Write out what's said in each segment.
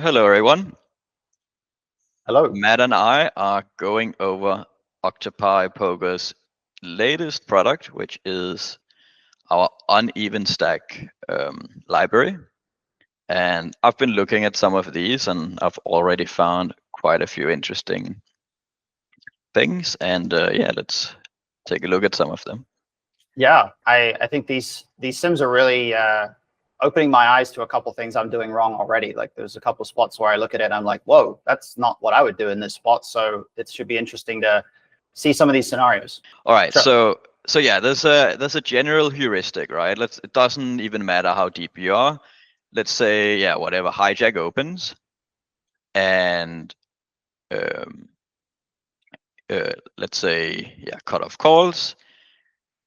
Hello, everyone. Hello. Matt and I are going over Octopi Poker's latest product, which is our uneven stack library. And I've been looking at some of these, and I've already found quite a few interesting things. And yeah, let's take a look at some of them. Yeah, I think these sims are really opening my eyes to a couple things I'm doing wrong already. Like there's a couple spots where I look at it and I'm like, whoa, that's not what I would do in this spot. So it should be interesting to see some of these scenarios. All right, Sure. so yeah, there's a general heuristic, right? It doesn't even matter how deep you are. Let's say, yeah, whatever hijack opens, and um, let's say, yeah, cutoff calls,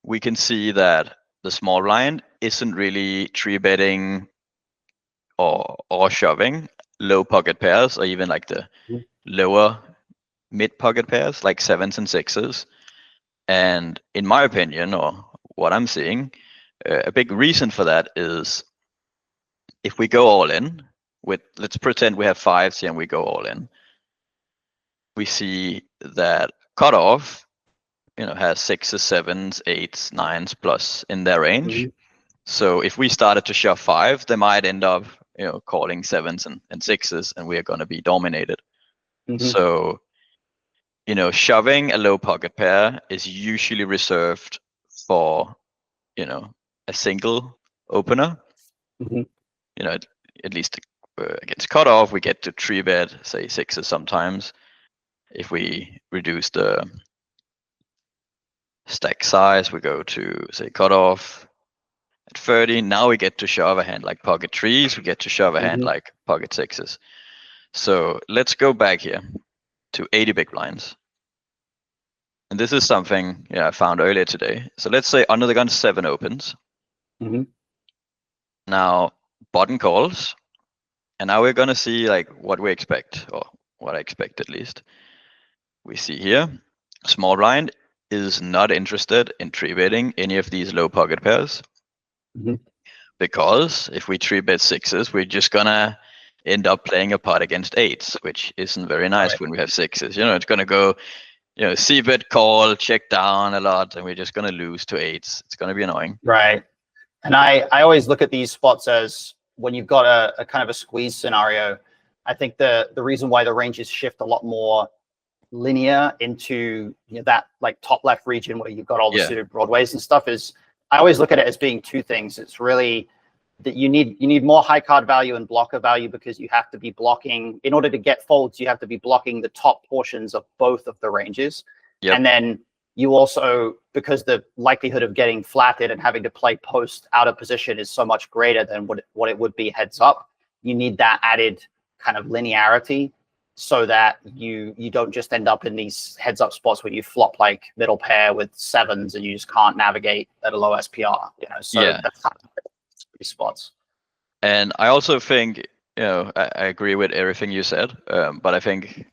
we can see that the small blind isn't really three betting or shoving low pocket pairs, or even like the Mhm. lower mid pocket pairs like sevens and sixes. And in my opinion, or what I'm seeing, a big reason for that is if we go all in with, let's pretend we have fives here and we go all in, we see that cutoff has sixes, sevens, eights, nines plus in their range. Mhm. So if we started to shove five, they might end up calling sevens and sixes, and we are going to be dominated. Mhm. So shoving a low pocket pair is usually reserved for a single opener. Mhm. At least against cutoff, we get to three bet, say sixes sometimes. If we reduce the stack size, we go to say cutoff at 30. Now we get to shove a hand like pocket threes. We get to shove a hand Mhm. like pocket sixes. So let's go back here to 80 big blinds. And this is something I found earlier today. So let's say under the gun 7 opens. Mhm. Now button calls. And now we're going to see like what we expect, or what I expect at least. We see here, small blind is not interested in three betting any of these low pocket pairs. Mhm. Because if we three bet sixes, we're just gonna end up playing a pot against eights, which isn't very nice Right. when we have sixes. It's gonna go, C bet call, check down a lot, and we're just gonna lose to eights. It's gonna be annoying. Right. And I always look at these spots as when you've got a kind of a squeeze scenario. I think the reason why the ranges shift a lot more linear into that like top left region where you've got all the Yeah, suited broadways and stuff is I always look at it as being two things. It's really that you need more high card value and blocker value because you have to be blocking in order to get folds. You have to be blocking the top portions of both of the ranges, yep, and then you also, because the likelihood of getting flatted and having to play post out of position is so much greater than what it would be heads up. You need that added kind of linearity so that you don't just end up in these heads up spots where you flop like middle pair with sevens and you just can't navigate at a low SPR. So yeah. that's kind of these spots. And I also think, I agree with everything you said, but I think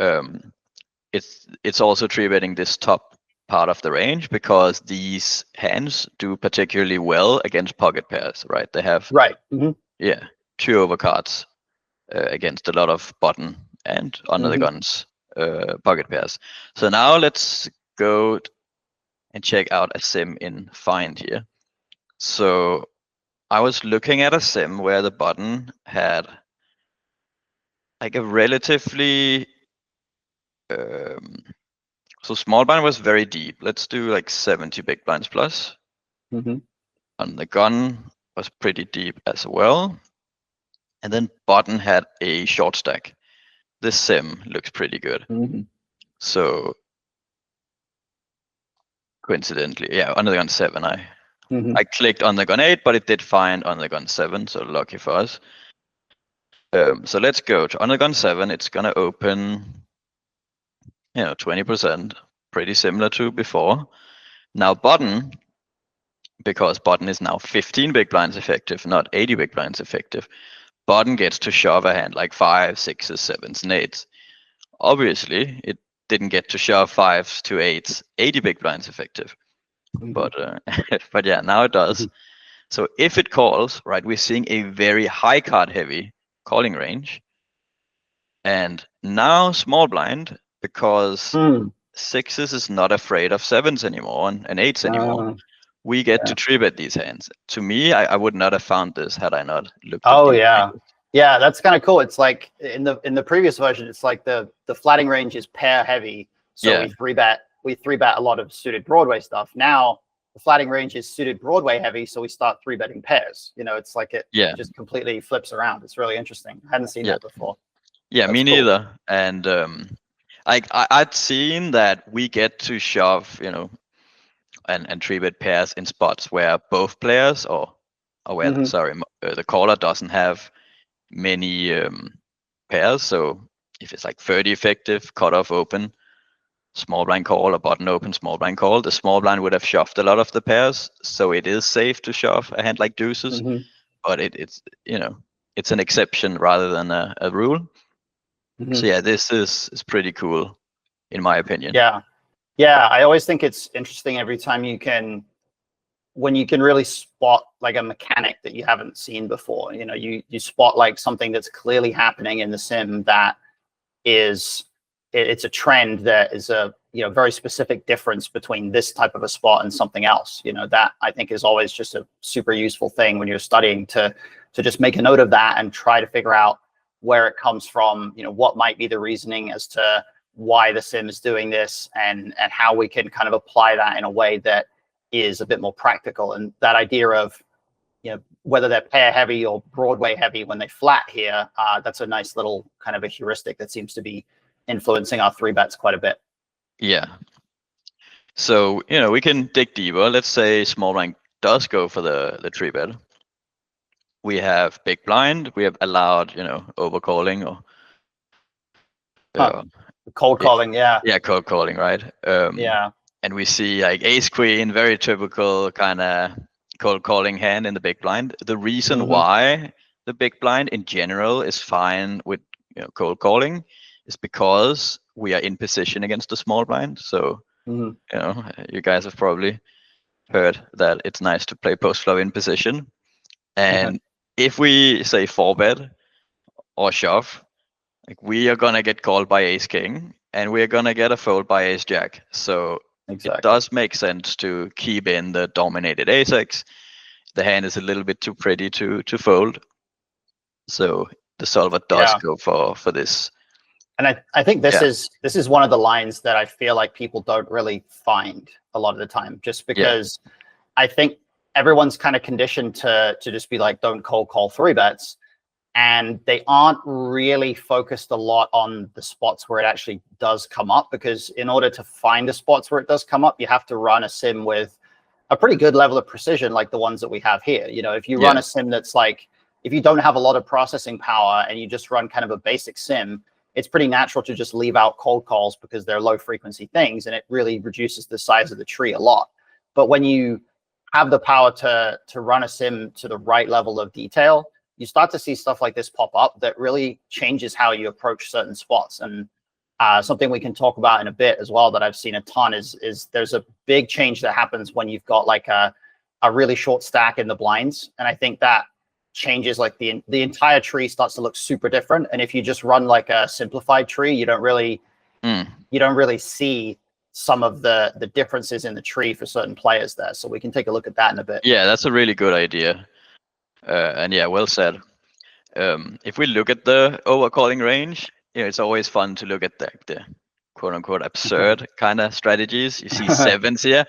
um, it's also three betting this top part of the range because these hands do particularly well against pocket pairs, right? They have Right. Mm-hmm. yeah 2 overcards against a lot of button and under the Mm-hmm. guns pocket pairs. So now let's go and check out a sim in Find here. So I was looking at a sim where the button had like a relatively so small blind was very deep. Let's do like 70 big blinds plus. Mm-hmm. And the gun was pretty deep as well. And then button had a short stack. This sim looks pretty good. Mm-hmm. So coincidentally, yeah, under the gun 7, Mm-hmm. I clicked on the gun 8, but it did find on the gun 7, so lucky for us. So let's go to under gun 7. It's gonna open 20%, pretty similar to before. Now button, because button is now 15 big blinds effective, not 80 big blinds effective, button gets to shove a hand like 5, 6s, 7s, and 8s. Obviously, it didn't get to shove 5s to 8s, 80 big blinds effective. Mm-hmm. But but yeah, now it does. So if it calls, right, we're seeing a very high card heavy calling range. And now small blind, because sixes is not afraid of sevens anymore and eights anymore. We get to 3-bet these hands. To me, I would not have found this had I not looked at these ranges. Yeah, that's kind of cool. It's like in the previous version, it's like the flatting range is pair heavy, so we 3-bet a lot of suited Broadway stuff. Now the flatting range is suited Broadway heavy, so we start 3-betting pairs. You know, it's like it just completely flips around. It's really interesting. I hadn't seen that before. Yeah, that's me neither. And I'd seen that we get to shove, you know, and 3-bet pairs in spots where both players the caller doesn't have many pairs. So if it's like 30 effective, cutoff open, small blind call, or button open, small blind call, the small blind would have shoved a lot of the pairs. So it is safe to shove a hand like deuces, but it's, you know, it's an exception rather than a rule. So yeah, this is pretty cool in my opinion. Yeah, I always think it's interesting every time when you can really spot like a mechanic that you haven't seen before. You know, you spot like something that's clearly happening in the sim that it's a trend that is a, you know, very specific difference between this type of a spot and something else. You know, that I think is always just a super useful thing when you're studying to just make a note of that and try to figure out where it comes from, you know, what might be the reasoning as to why the sim is doing this, and how we can kind of apply that in a way that is a bit more practical. And that idea of, you know, whether they're pair heavy or Broadway heavy when they flat here, that's a nice little kind of a heuristic that seems to be influencing our 3-bets quite a bit. Yeah. So, you know, we can dig deeper. Let's say small blind does go for the 3-bet. We have big blind. We have allowed, you know, overcalling or cold calling. Yeah, cold calling, right? And we see like ace queen, very typical kind of cold calling hand in the big blind. The reason why the big blind in general is fine with, you know, cold calling is because we are in position against the small blind. So you know, you guys have probably heard that it's nice to play post flop in position. And if we say 4-bet or shove, like we are gonna get called by ace king, and we're gonna get a fold by ace jack. So it does make sense to keep in the dominated ace-x. The hand is a little bit too pretty to fold, so the solver does go for this. And I think this is one of the lines that I feel like people don't really find a lot of the time, just because I think everyone's kind of conditioned to just be like, don't cold call 3-bets. And they aren't really focused a lot on the spots where it actually does come up, because in order to find the spots where it does come up, you have to run a sim with a pretty good level of precision, like the ones that we have here. You know, if you run a sim that's like, if you don't have a lot of processing power and you just run kind of a basic sim, it's pretty natural to just leave out cold calls because they're low frequency things, and it really reduces the size of the tree a lot. But when you have the power to run a sim to the right level of detail, you start to see stuff like this pop up that really changes how you approach certain spots. And something we can talk about in a bit as well that I've seen a ton is there's a big change that happens when you've got like a really short stack in the blinds. And I think that changes, like the entire tree starts to look super different. And if you just run like a simplified tree, you don't really see some of the differences in the tree for certain players there. So we can take a look at that in a bit. Yeah, that's a really good idea. And yeah, well said. If we look at the overcalling range, you know, it's always fun to look at the quote unquote absurd kind of strategies. You see sevens here.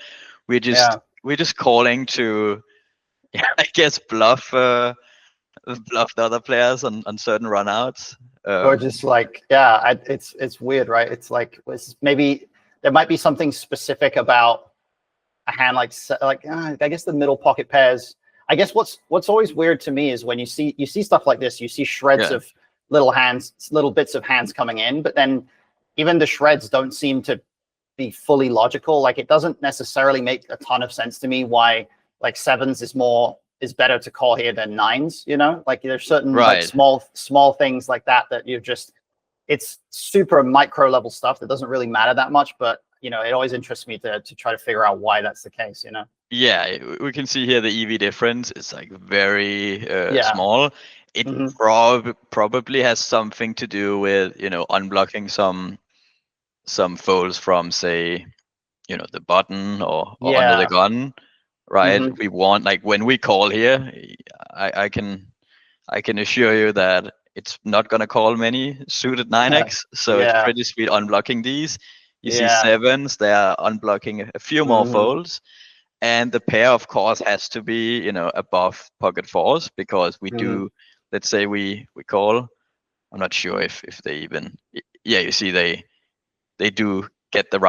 We're just calling to, I guess, bluff the other players on certain runouts. Or just like, it's weird, right? It's like, maybe there might be something specific about a hand like I guess the middle pocket pairs. I guess what's always weird to me is when you see stuff like this, you see shreds of little bits of hands coming in, but then even the shreds don't seem to be fully logical. Like, it doesn't necessarily make a ton of sense to me why like sevens is better to call here than nines, you know? Like, there's certain like small things like that it's super micro level stuff that doesn't really matter that much, but you know, it always interests me to try to figure out why that's the case, you know? Yeah, we can see here the EV difference is like very small. It Mhm. probably has something to do with, unblocking some folds from, say, the button or under the Yeah. gun, right? Mhm. We want, like, when we call here, I can assure you that it's not gonna call many suited 9x, so it's Yeah. pretty sweet unblocking these. You see Yeah. sevens, they are unblocking a few more Mhm. folds, and the pair, of course, has to be, above pocket fours, because we Mhm. do. Let's say we call. I'm not sure if they even. Yeah, you see they do get the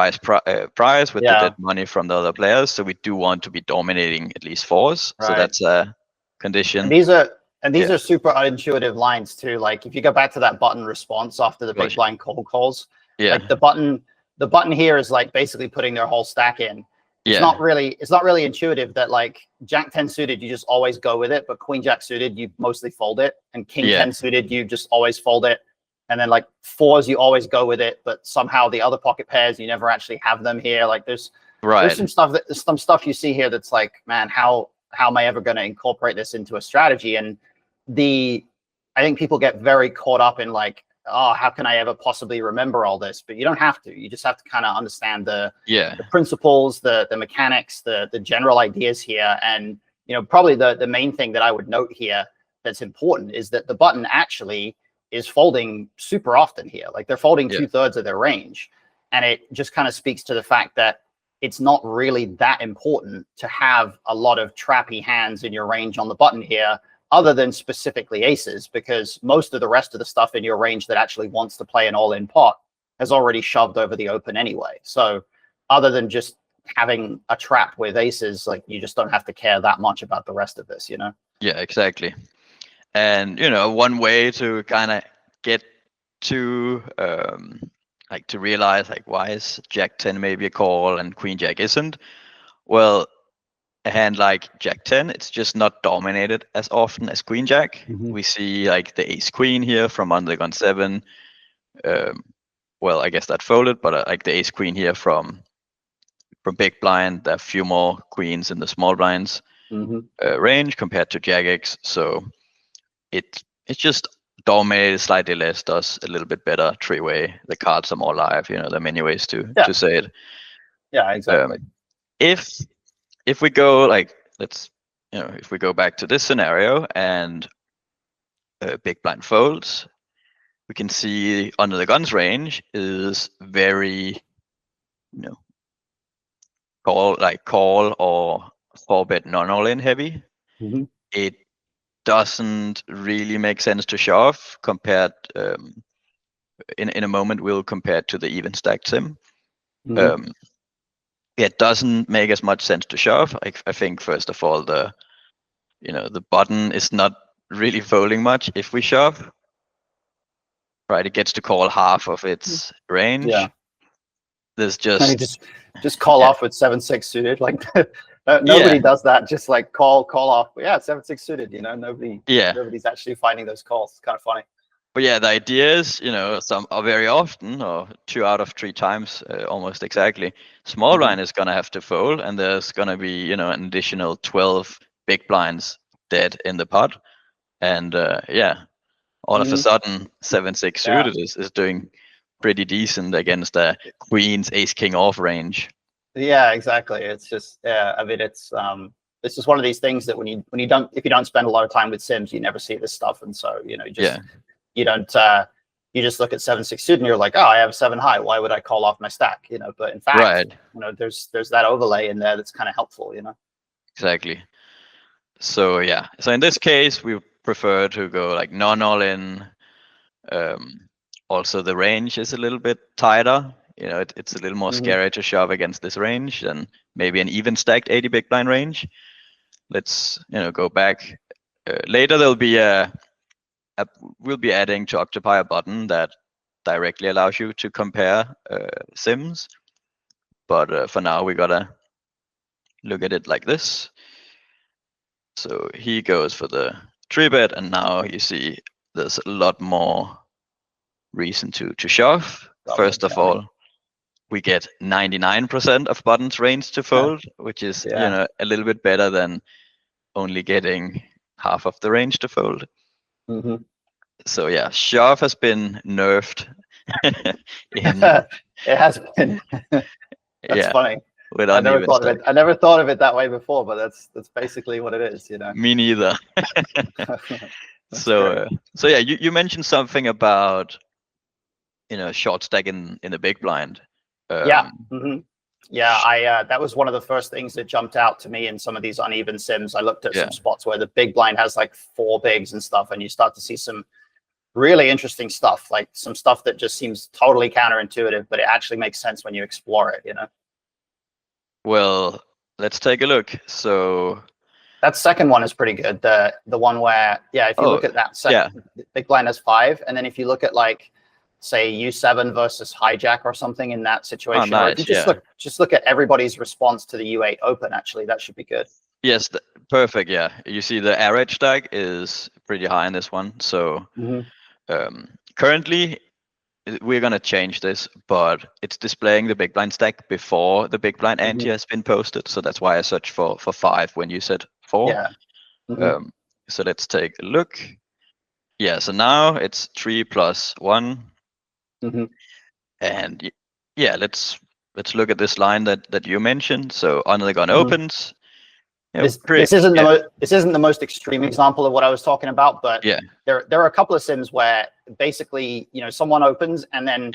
prize with the dead Yeah. money from the other players, so we do want to be dominating at least fours. So Right. that's a And condition. these are Yeah, super unintuitive lines too. Like if you go back to that button response after the big gotcha. blind cold calls, like Yeah, the button here is like basically putting their whole stack in. yeah, It's not really intuitive that like Jack 10 suited, you just always go with it, but Queen Jack suited, you mostly fold it, and King yeah. 10 suited, you just always fold it. And then like fours, you always go with it, but somehow the other pocket pairs, you never actually have them here. Like there's Right. some stuff you see here that's like, man, how am I ever going to incorporate this into a strategy? And I think people get very caught up in like, oh, how can I ever possibly remember all this? But you don't have to. You just have to kind of understand the principles, the mechanics, the general ideas here. And probably the main thing that I would note here that's important is that the button actually is folding super often here. Like they're folding 2/3 of their range, and it just kind of speaks to the fact that it's not really that important to have a lot of trappy hands in your range on the button here, other than specifically aces, because most of the rest of the stuff in your range that actually wants to play an all-in pot has already shoved over the open anyway. So other than just having a trap with aces, like you just don't have to care that much about the rest of this, Yeah, exactly. And one way to kind of get to like to realize, like, why is Jack 10 maybe a call and Queen Jack isn't? Well, a hand like Jack 10, it's just not dominated as often as Queen Jack. We see like the Ace Queen here from under the gun 7. Well, I guess that folded, but like the Ace Queen here from big blind, there are a few more queens in the small blinds range compared to Jack X. So it's just dominated slightly less, does a little bit better three-way. The cards are more live. There are many ways to say it. Yeah, exactly. If we go like, if we go back to this scenario and big blind folds, we can see under the guns range is very, call or 4-bet non-all-in heavy. It doesn't really make sense to shove compared in a moment we'll compare to the even stacked sim. It doesn't make as much sense to shove. I think first of all the button is not really folding much if we shove. Right, it gets to call half of its range. Yeah. There's just call off with 7/6 suited. Like nobody does that. Just like call off. Yeah, 7/6 suited. Nobody's actually finding those calls. It's kind of funny. But yeah, the idea is, some are very often, or 2 out of 3 times, almost exactly, small blind is gonna have to fold, and there's gonna be, an additional 12 big blinds dead in the pot, and all of a sudden 7/6 suited is doing pretty decent against the queens ace king off range. Yeah, exactly. It's just I mean it's just one of these things that if you don't spend a lot of time with sims, you never see this stuff, and so you don't you just look at 7/6 suited and you're like, oh, I have a 7 high, why would I call off my stack? But in fact, there's that overlay in there that's kind of helpful. Exactly. So yeah, so in this case we prefer to go like non-all-in. Also the range is a little bit tighter. It's a little more scary to shove against this range than maybe an even stacked 80 big blind range. Let's go back. Later there'll be we'll be adding to Octopi a button that directly allows you to compare sims. But for now we gotta look at it like this. So he goes for the 3-bet, and now you see there's a lot more reason to shove. First of all, we get 99% of buttons range to fold, which is a little bit better than only getting half of the range to fold. Hmm. So yeah, shove has been nerfed. It has been. That's Yeah, funny. with I never uneven thought of stack. it. I never thought of it that way before, but that's basically what it is, Me neither. That's So great. so yeah, you mentioned something about short stack in the big blind. Yeah. Hmm. Yeah, I that was one of the first things that jumped out to me in some of these uneven sims. I looked at Yeah. some spots where the big blind has like 4 bigs and stuff, and you start to see some really interesting stuff, like some stuff that just seems totally counterintuitive, but it actually makes sense when you explore it, Well, let's take a look. So That second one is pretty good. The one where, yeah, if you look at that second, big blind has 5, and then if you look at like say U7 versus hijack or something in that situation, or if you nice, just look at everybody's response to the U8 open, actually, that should be good. yes, perfect. Yeah, you see the average stack is pretty high in this one. So currently we're gonna change this, but it's displaying the big blind stack before the big blind ante has been posted. So that's why I searched for 5 when you said 4. Yeah. So let's take a look. Yeah, so now it's 3 + 1. And yeah, let's look at this line that you mentioned. So under the gun opens. This isn't the most extreme example of what I was talking about, but yeah, there are a couple of sims where basically someone opens and then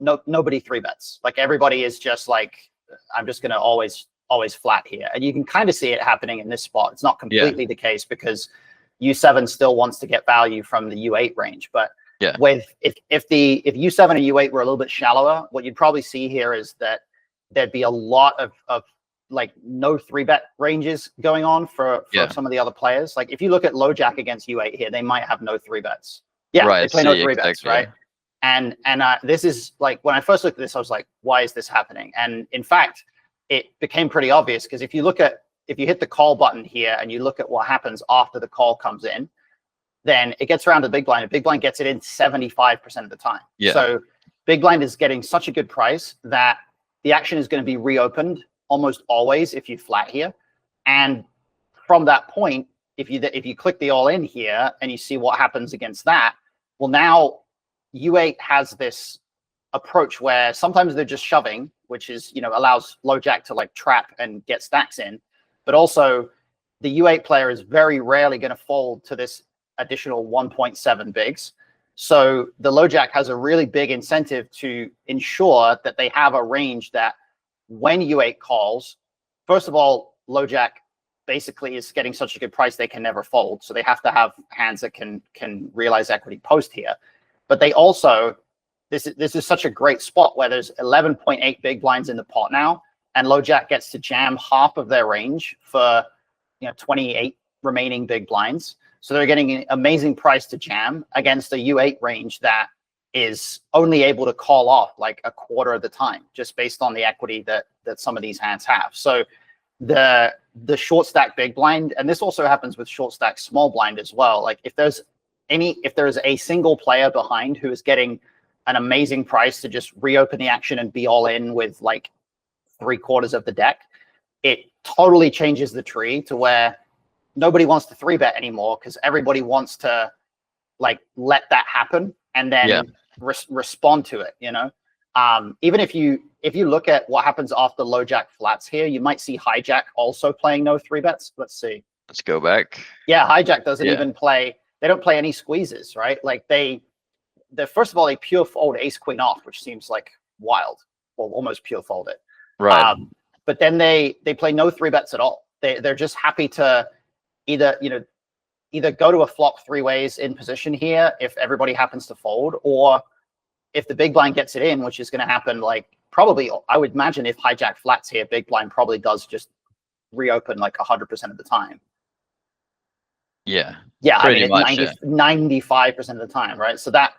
nobody 3-bets. Like everybody is just like, I'm just gonna always flat here, and you can kind of see it happening in this spot. It's not completely the case because U7 still wants to get value from the U8 range, but with if U7 and U8 were a little bit shallower, what you'd probably see here is that there'd be a lot of like no 3-bet ranges going on for some of the other players. Like if you look at low jack against U8 here, they might have no 3-bets. Yeah, right, they play no 3-bets, right? And this is like, when I first looked at this, I was like, why is this happening? And in fact, it became pretty obvious because if you hit the call button here and you look at what happens after the call comes in, then it gets around to the big blind, and big blind gets it in 75% of the time. Yeah. So big blind is getting such a good price that the action is going to be reopened almost always if you flat here. And from that point, if you click the all in here and you see what happens against that, well, now U8 has this approach where sometimes they're just shoving, which is, allows low jack to like trap and get stacks in. But also the U8 player is very rarely going to fold to this additional 1.7 bigs. So the low jack has a really big incentive to ensure that they have a range that when U8 calls, first of all, low jack basically is getting such a good price they can never fold. So they have to have hands that can realize equity post here. But they also, this is such a great spot where there's 11.8 big blinds in the pot now, and low jack gets to jam half of their range for 28 remaining big blinds. So they're getting an amazing price to jam against a U8 range that is only able to call off like a quarter of the time, just based on the equity that some of these hands have. So the short stack big blind, and this also happens with short stack small blind as well. Like if there's a single player behind who is getting an amazing price to just reopen the action and be all in with like 3/4 of the deck, it totally changes the tree to where nobody wants to 3-bet anymore because everybody wants to like let that happen and then respond to it. Even if you look at what happens after low jack flats here, you might see hijack also playing no 3-bets. Let's see. Let's go back. Yeah, hijack doesn't even play. They don't play any squeezes, right? Like first of all, they pure fold ace queen off, which seems like wild. Well, almost pure fold it. Right. But then they play no 3-bets at all. They're just happy to either go to a flop 3 ways in position here if everybody happens to fold, or if the big blind gets it in, which is going to happen like probably, I would imagine if hijack flats here, big blind probably does just reopen like 100% of the time. Yeah, I mean, much, 95% of the time, right? So that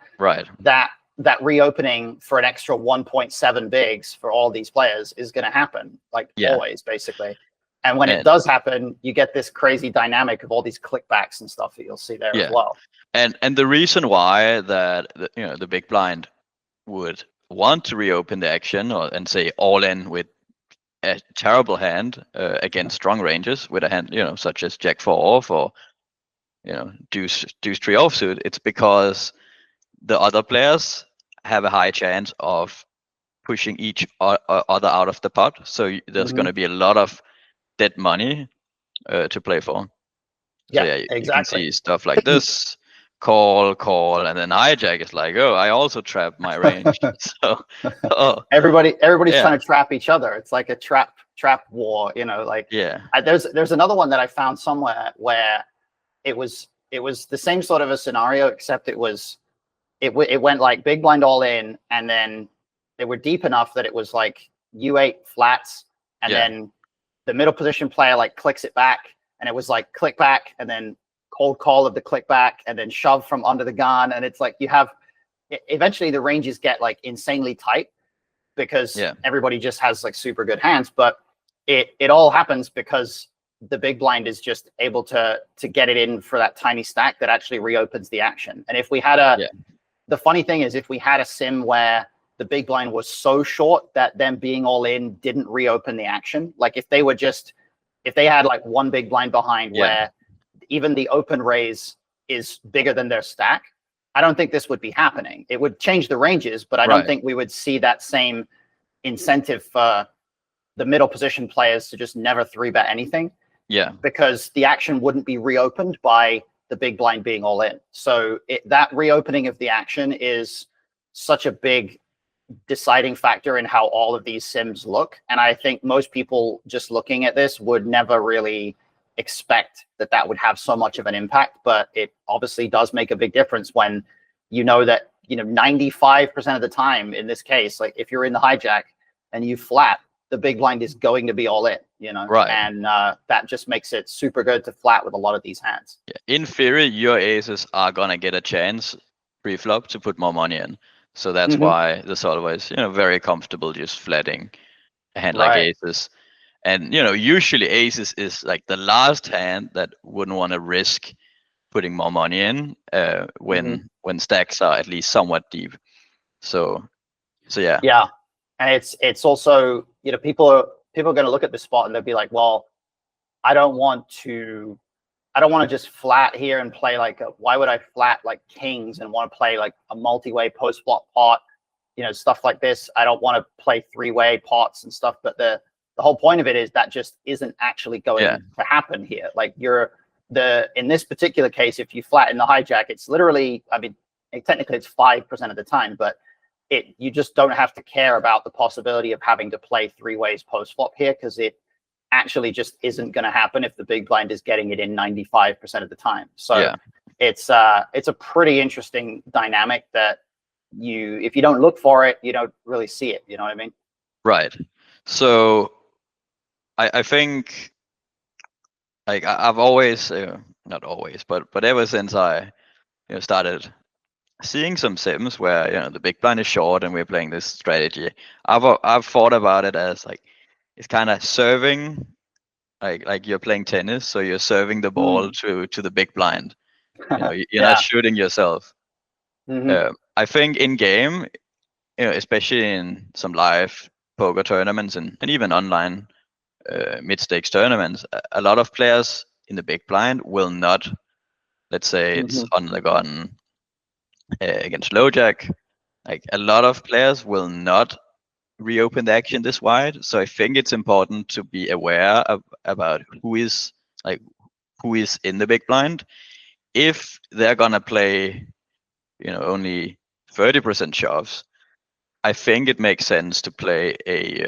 reopening for an extra 1.7 bigs for all these players is going to happen like always, basically. And when it does happen, you get this crazy dynamic of all these clickbacks and stuff that you'll see there as well. And the reason why that the big blind would want to reopen the action and say all in with a terrible hand against strong ranges with a hand such as Jack 4 off or deuce three offsuit, it's because the other players have a high chance of pushing each other out of the pot. So there's going to be a lot of dead money to play for. So Yeah, you can exactly. see stuff like this, call, and then hijack is like, oh, I also trap my range. So everybody's yeah. trying to trap each other. It's like a trap war, like Yeah. There's another one that I found somewhere where it was the same sort of a scenario, except it went like big blind all in, and then they were deep enough that it was like U8 flats, and then the middle position player like clicks it back, and it was like click back, and then cold call of the click back, and then shove from under the gun, and it's like you have eventually the ranges get like insanely tight because everybody just has like super good hands, but it all happens because the big blind is just able to get it in for that tiny stack that actually reopens the action. And if we had the funny thing is, if we had a sim where the big blind was so short that them being all in didn't reopen the action, like if they had like one big blind behind where even the open raise is bigger than their stack, I don't think this would be happening. It would change the ranges, but I don't think we would see that same incentive for the middle position players to just never 3-bet anything. Yeah. Because the action wouldn't be reopened by the big blind being all in. So that reopening of the action is such a big deciding factor in how all of these sims look. And I think most people just looking at this would never really expect that would have so much of an impact, but it obviously does make a big difference when that 95% of the time in this case, like if you're in the hijack and you flat, the big blind is going to be all in, and that just makes it super good to flat with a lot of these hands. In theory, your aces are gonna get a chance pre-flop to put more money in, so that's why the solver is very comfortable just flatting a hand like aces. And usually aces is like the last hand that wouldn't want to risk putting more money in when stacks are at least somewhat deep. So yeah. Yeah, and it's also people are going to look at this spot and they'll be like, well, I don't want to just flat here and play like why would I flat like kings and want to play like a multi-way post flop pot, stuff like this. I don't want to play 3-way pots and stuff, but the whole point of it is that just isn't actually going to happen here. Like in this particular case, if you flatten the hijack, it's literally, I mean, technically it's 5% of the time, but you just don't have to care about the possibility of having to play 3 ways post flop here, because it actually just isn't going to happen if the big blind is getting it in 95% of the time. So it's a pretty interesting dynamic that if you don't look for it, you don't really see it. You know what I mean? Right. So I think like I've always not always, but ever since I started seeing some sims where the big blind is short and we're playing this strategy, I've thought about it as like it's kind of serving, like you're playing tennis, so you're serving the ball to the big blind. You're not shooting yourself. I think in game, especially in some live poker tournaments and even online mid-stakes tournaments, a lot of players in the big blind will not, let's say it's on the gun against low jack, like a lot of players will not reopen the action this wide. So I think it's important to be aware about who is in the big blind. If they're gonna play only 30% shoves, I think it makes sense to play a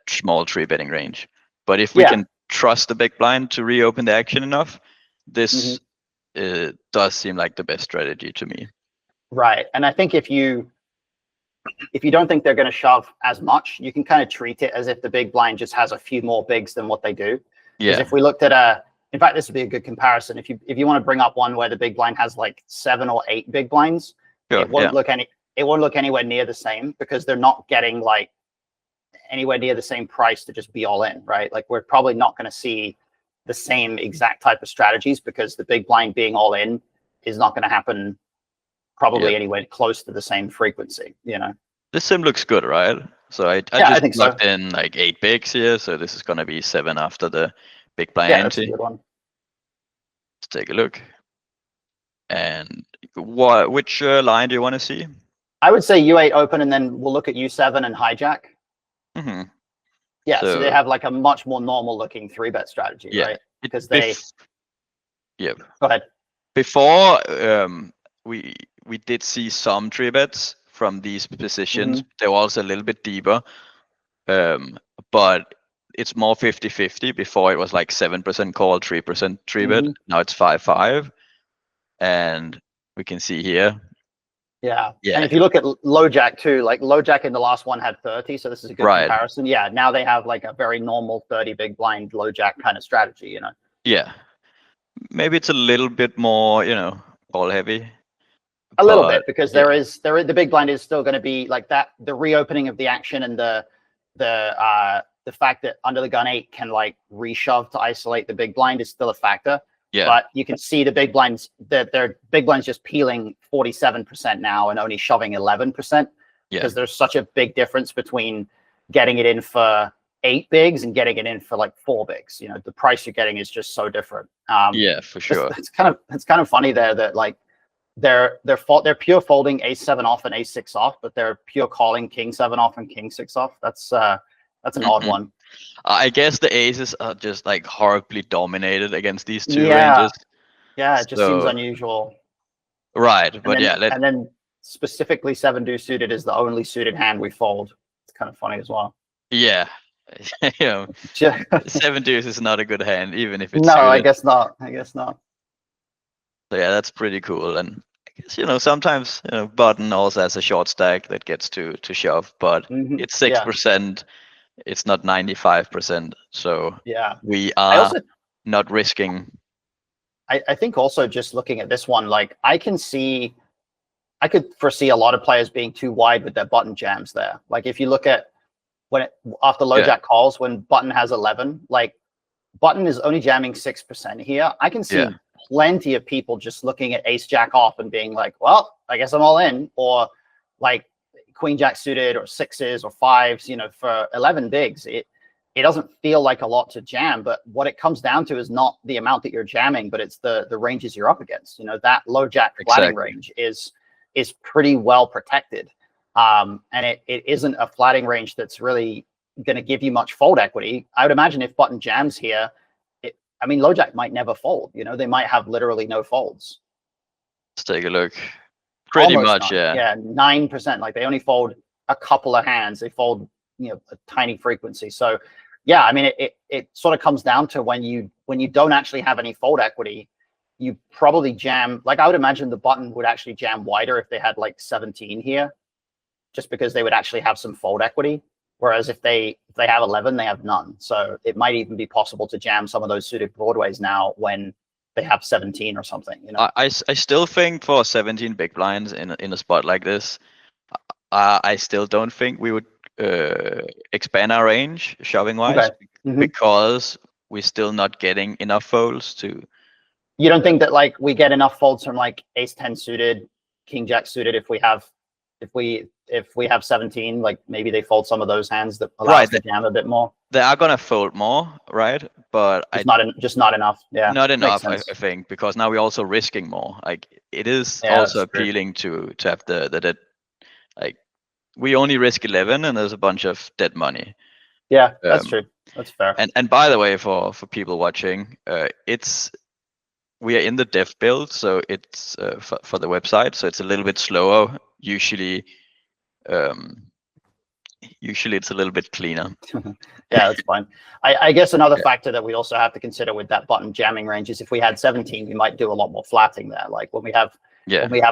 small 3-betting range. But if we can trust the big blind to reopen the action enough, this does seem like the best strategy to me. Right. And I think if you don't think they're going to shove as much, you can kind of treat it as if the big blind just has a few more bigs than what they do. Because if we looked at in fact, this would be a good comparison. If you want to bring up one where the big blind has like 7 or 8 big blinds, it won't look anywhere near the same, because they're not getting like anywhere near the same price to just be all in, right? Like we're probably not going to see the same exact type of strategies, because the big blind being all in is not going to happen probably anywhere close to the same frequency. This sim looks good, right? So I just plugged in like 8 bigs here, so this is going to be 7 after the big blind that's a good one. Let's take a look. And which line do you want to see? I would say U8 open, and then we'll look at U7 and hijack. Mm-hmm. Yeah, so they have like a much more normal looking 3-bet strategy, right? Because they. Yep. Go ahead. Before, we did see some 3-bets from these positions. They were also a little bit deeper, but it's more 50-50. Before it was like 7% call, 3% 3-bet. Now it's 5-5, and we can see here. Yeah. And if you look at low jack too, like low jack in the last one had 30, so this is a good comparison. Yeah, now they have like a very normal 30 big blind low jack kind of strategy, you know. Yeah, maybe it's a little bit more, you know, call heavy. A little bit, because the big blind is still going to be like that. The reopening of the action and the fact that under the gun 8 can like reshove to isolate the big blind is still a factor. Yeah. But you can see the big blinds, that their big blinds just peeling 47% now and only shoving 11%. Because there's such a big difference between getting it in for 8 bigs and getting it in for like 4 bigs. You know, the price you're getting is just so different. Yeah, for sure. It's kind of funny there that like they're pure folding ace-7 off and ace-6 off, but they're pure calling king-7 off and king-6 off. That's an odd one. I guess the aces are just like horribly dominated against these two ranges. Yeah, it just seems unusual. Right, and but then, and then specifically 7 deuce suited is the only suited hand we fold. It's kind of funny as well. Yeah. You know, 7 deuce is not a good hand, even if it's no, suited. I guess not. So yeah, that's pretty cool. And I guess, you know, sometimes, you know, button also has a short stack that gets to shove, but it's 6%. It's not 95%. So yeah, we are not risking. I think also just looking at this one, like I could foresee a lot of players being too wide with their button jams there. Like if you look at after low jack calls, when button has 11, like button is only jamming 6% here. I can see plenty of people just looking at ace jack off and being like, well, I guess I'm all in, or like queen jack suited or 6s or 5s, you know, for 11 bigs. It doesn't feel like a lot to jam, but what it comes down to is not the amount that you're jamming, but it's the ranges you're up against. You know, that low jack flatting range is pretty well protected. And it isn't a flatting range that's really going to give you much fold equity. I would imagine if button jams here, I mean, low jack might never fold. You know, they might have literally no folds. Let's take a look. Pretty Almost much, none. Yeah, 9%. Like they only fold a couple of hands. They fold, you know, a tiny frequency. So, yeah, I mean, it sort of comes down to when you don't actually have any fold equity, you probably jam. Like I would imagine the button would actually jam wider if they had like 17 here, just because they would actually have some fold equity. Whereas if they have 11, they have none. So it might even be possible to jam some of those suited broadways now when they have 17 or something. You know, I still think for 17 big blinds in a spot like this, I still don't think we would expand our range shoving wise, because we're still not getting enough folds to. You don't think that like we get enough folds from like ace-10 suited, king jack suited if we have 17, like maybe they fold some of those hands that allow us to jam a bit more. They are gonna fold more, right? But just not enough. Yeah, not enough, I think, because now we're also risking more. Like it is also appealing to have the like we only risk 11 and there's a bunch of dead money. Yeah, that's true. That's fair. And by the way, for people watching, we are in the dev build, so it's for the website, so it's a little bit slower. Usually it's a little bit cleaner. Yeah, that's fine. I guess another factor that we also have to consider with that button jamming range is if we had 17, we might do a lot more flatting there. Like when we have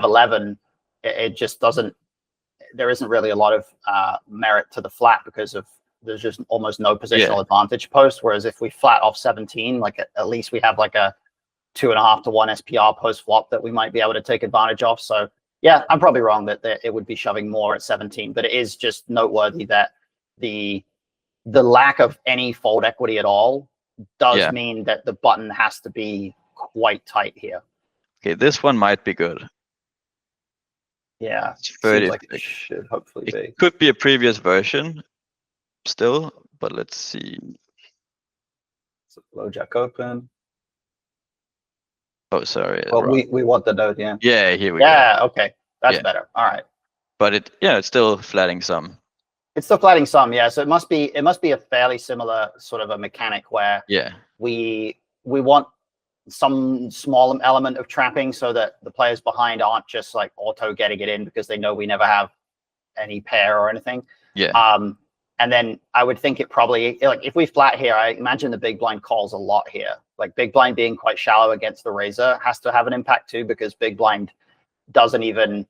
11, it just doesn't. There isn't really a lot of merit to the flat because there's just almost no positional advantage post. Whereas if we flat off 17, like at least we have like a 2.5 to 1 SPR post flop that we might be able to take advantage of. So yeah, I'm probably wrong that it would be shoving more at 17, but it is just noteworthy that the lack of any fold equity at all does mean that the button has to be quite tight here. Okay, this one might be good. Yeah, seems like it should hopefully be. It could be a previous version still, but let's see. So low jack open. Oh, sorry. Well, we want the node, yeah. Yeah, here we go. Yeah, okay. That's Yeah. better. All right. But it's still flatting some. It's still flatting some, yeah. So it must be a fairly similar sort of a mechanic where we want some small element of trapping so that the players behind aren't just like auto getting it in because they know we never have any pair or anything. Yeah. And then I would think it probably, like, if we flat here, I imagine the big blind calls a lot here. Like big blind being quite shallow against the razor has to have an impact too, because big blind doesn't even,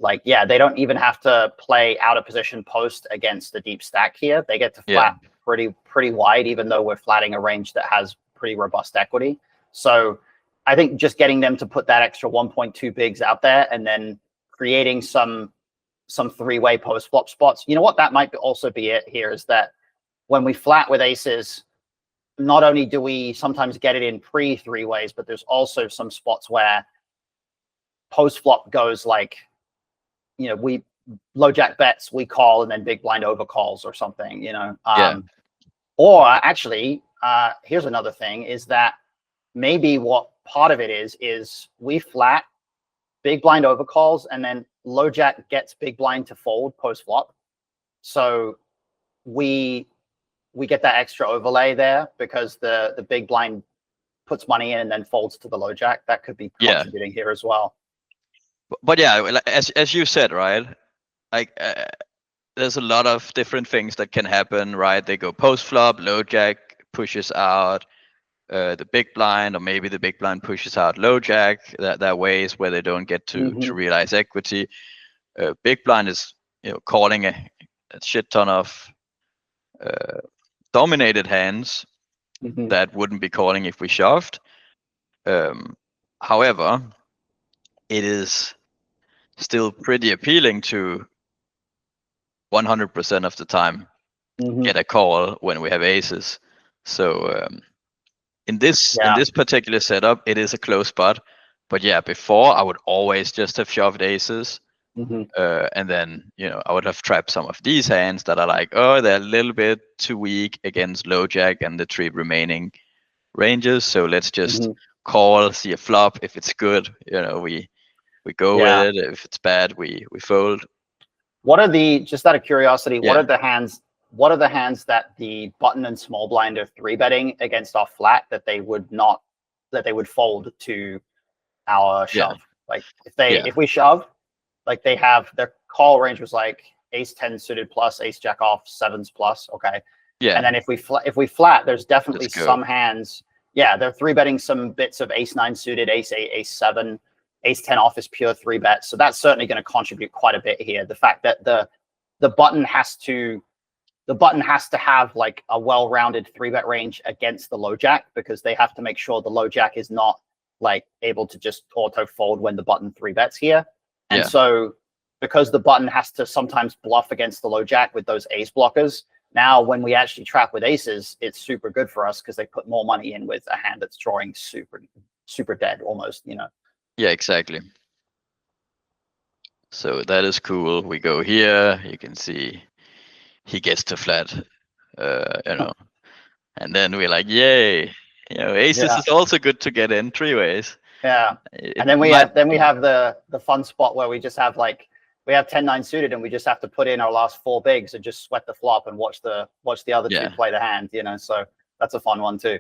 like, they don't even have to play out of position post against the deep stack here. They get to flat pretty wide, even though we're flatting a range that has pretty robust equity. So I think just getting them to put that extra 1.2 bigs out there and then creating some three-way post flop spots. You know what? That might also be it here, is that when we flat with aces, not only do we sometimes get it in pre three ways, but there's also some spots where post flop goes like, we low jack bets, we call, and then big blind overcalls or something, Or actually, here's another thing, is that maybe what part of it is we flat, big blind overcalls, and then low jack gets big blind to fold post flop. So we get that extra overlay there because the big blind puts money in and then folds to the low jack. That could be contributing here as well. But yeah, as you said, right? Like there's a lot of different things that can happen, right? They go post flop, low jack pushes out the big blind, or maybe the big blind pushes out low jack. That ways where they don't get to realize equity. Big blind is calling a shit ton of dominated hands that wouldn't be calling if we shoved. However, it is still pretty appealing to 100% of the time get a call when we have aces. So in this particular setup, it is a close spot. But yeah, before I would always just have shoved aces. And then, I would have trapped some of these hands that are like, oh, they're a little bit too weak against low jack and the 3 remaining ranges. So let's just call, see a flop. If it's good, we go with it. If it's bad, we fold. What are just out of curiosity, what are the hands that the button and small blind are 3-betting against our flat that they would fold to our shove? Like if we shove, like they have their call range was like ace 10 suited plus, ace jack off, 7s plus. Okay. Yeah. And then if we flat, there's definitely some hands. Yeah, they're 3-betting some bits of ace 9 suited, ace 8, ace 7, ace 10 off is pure 3-bet. So that's certainly going to contribute quite a bit here. The fact that the button has to have like a well-rounded 3-bet range against the low jack, because they have to make sure the low jack is not like able to just auto fold when the button 3-bets here. And so because the button has to sometimes bluff against the low jack with those ace blockers, now when we actually trap with aces, it's super good for us because they put more money in with a hand that's drawing super dead almost, Yeah, exactly. So that is cool. We go here, you can see he gets to flat, and then we're like, yay, aces is also good to get in 3 ways. Yeah, and then we have the fun spot where we just have like, we have 10-9 suited and we just have to put in our last 4 bigs and just sweat the flop and watch the other 2 play the hand, so that's a fun one too.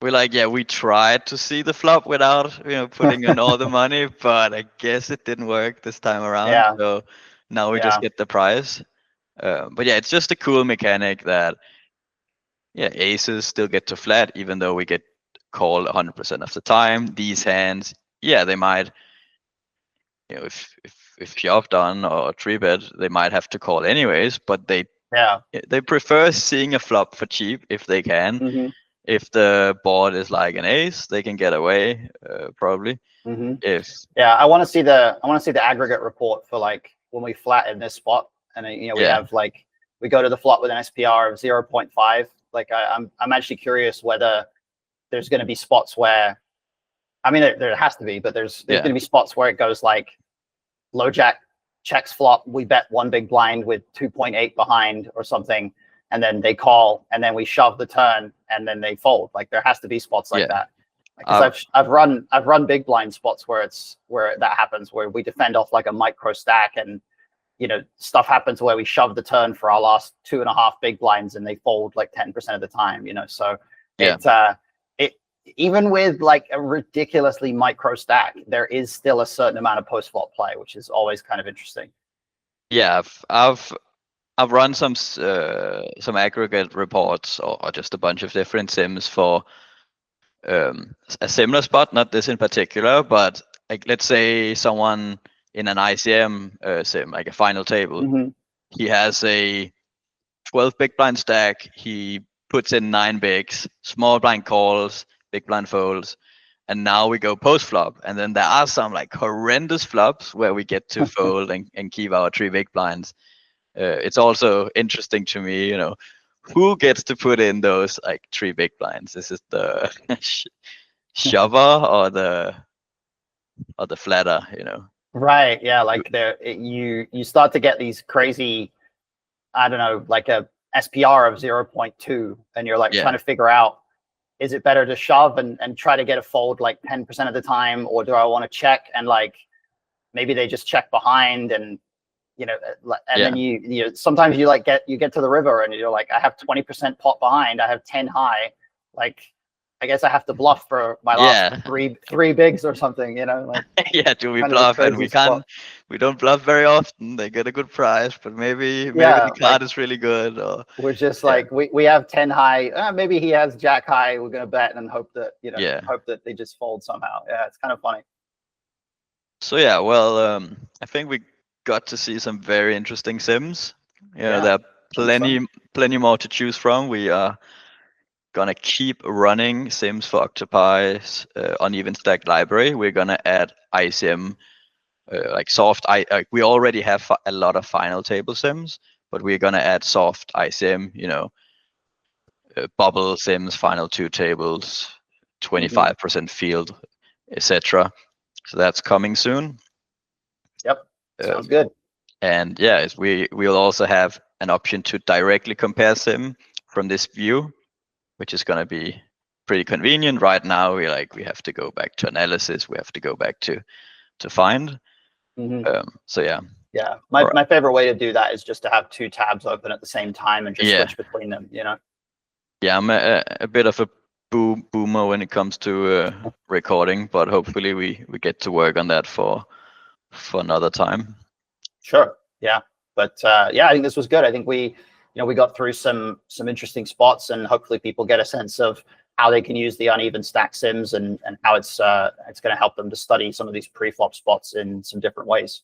We're like, we tried to see the flop without putting in all the money, but I guess it didn't work this time around. Yeah. So now we just get the prize. But yeah, it's just a cool mechanic that aces still get to flat even though we get called 100% of the time. These hands, they might, if shoved on or 3-bet, they might have to call anyways, but they prefer seeing a flop for cheap if they can. If the board is like an ace, they can get away probably. I want to see the aggregate report for like when we flat in this spot, and we have like, we go to the flop with an SPR of 0.5. Like I'm actually curious whether there's going to be spots where, I mean, there has to be, but there's going to be spots where it goes like low jack checks flop, we bet 1 big blind with 2.8 behind or something, and then they call, and then we shove the turn, and then they fold. Like there has to be spots like that. Because I've run big blind spots where that happens, where we defend off like a micro stack, and stuff happens where we shove the turn for our last 2.5 big blinds and they fold like 10% of the time. So it even with like a ridiculously micro stack, there is still a certain amount of post flop play, which is always kind of interesting. Yeah, I've run some aggregate reports or just a bunch of different sims for a similar spot, not this in particular, but like let's say someone in an ICM sim, like a final table, he has a 12 big blind stack, he puts in 9 bigs, small blind calls, big blind folds, and now we go post flop, and then there are some like horrendous flops where we get to fold and keep our 3 big blinds. It's also interesting to me, who gets to put in those like 3 big blinds? Is it the shover or the flatter? Right. Yeah. Like you start to get these crazy, I don't know, like a SPR of 0.2, and you're like trying to figure out, is it better to shove and try to get a fold like 10% of the time, or do I want to check and like maybe they just check behind and then you sometimes you get to the river and you're like, I have 20% pot behind, I have 10 high, like I guess I have to bluff for my last three bigs or something, like do we bluff? And we don't bluff very often. They get a good price, but maybe the card is really good, or we're just like we have 10 high, maybe he has jack high, we're gonna bet and hope that hope that they just fold somehow. It's kind of funny. So well, I think we got to see some very interesting sims. There are plenty more to choose from. We are gonna keep running sims for Octopi's uneven stack library. We're gonna add ICM like soft. We already have a lot of final table sims, but we're gonna add soft ICM. Bubble sims, final 2 tables, 25% field, etc. So that's coming soon. Yep. Sounds good. And we will also have an option to directly compare sim from this view, which is going to be pretty convenient. Right now, we have to go back to analysis. We have to go back to find. My favorite way to do that is just to have 2 tabs open at the same time and just switch between them. I'm a bit of a boomer when it comes to recording, but hopefully we get to work on that for another time. Sure. Yeah. But I think this was good. I think we got through some interesting spots, and hopefully people get a sense of how they can use the uneven stack sims and how it's going to help them to study some of these pre-flop spots in some different ways.